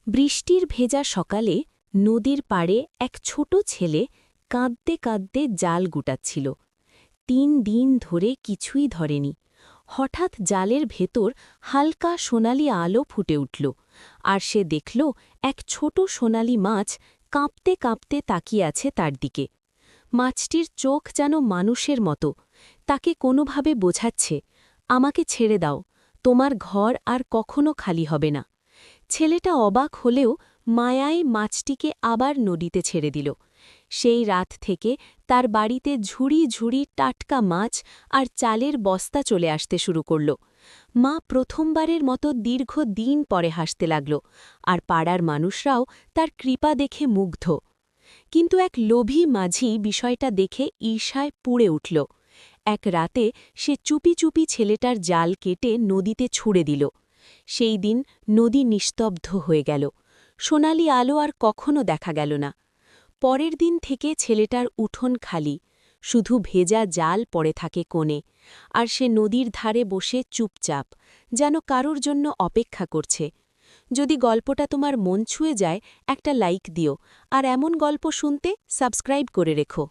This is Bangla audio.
বৃষ্টির ভেজা সকালে নদীর পাড়ে এক ছোট ছেলে কাঁদতে কাঁদতে জাল গুটাচ্ছিল। ৩ দিন ধরে কিছুই ধরেনি। হঠাৎ জালের ভেতর হালকা সোনালি আলো ফুটে উঠল, আর সে দেখল এক ছোট সোনালি মাছ কাঁপতে কাঁপতে তাকিয়ে আছে তার দিকে। মাছটির চোখ যেন মানুষের মতো, তাকে কোনোভাবে বোঝাচ্ছে, আমাকে ছেড়ে দাও, তোমার ঘর আর কখনো খালি হবে না। ছেলেটা অবাক হলেও মায়ায় মাছটিকে আবার নদীতে ছেড়ে দিল। সেই রাত থেকে তার বাড়িতে ঝুড়ি ঝুড়ি টাটকা মাছ আর চালের বস্তা চলে আসতে শুরু করল। মা প্রথমবারের মতো দীর্ঘদিন পরে হাসতে লাগল, আর পাড়ার মানুষরাও তার কৃপা দেখে মুগ্ধ। কিন্তু এক লোভী মাঝি বিষয়টা দেখে ঈর্ষায় পুড়ে উঠল। এক রাতে সে চুপি চুপি ছেলেটার জাল কেটে নদীতে ছুঁড়ে দিল। সেই দিন নদী নিস্তব্ধ হয়ে গেল, সোনালি আলো আর কখনো দেখা গেল না। পরের দিন থেকে ছেলেটার উঠোন খালি, শুধু ভেজা জাল পড়ে থাকে কোণে, আর সে নদীর ধারে বসে চুপচাপ, যেন কারোর জন্য অপেক্ষা করছে। যদি গল্পটা তোমার মন ছুঁয়ে যায়, একটা লাইক দিও, আর এমন গল্প শুনতে সাবস্ক্রাইব করে রেখো।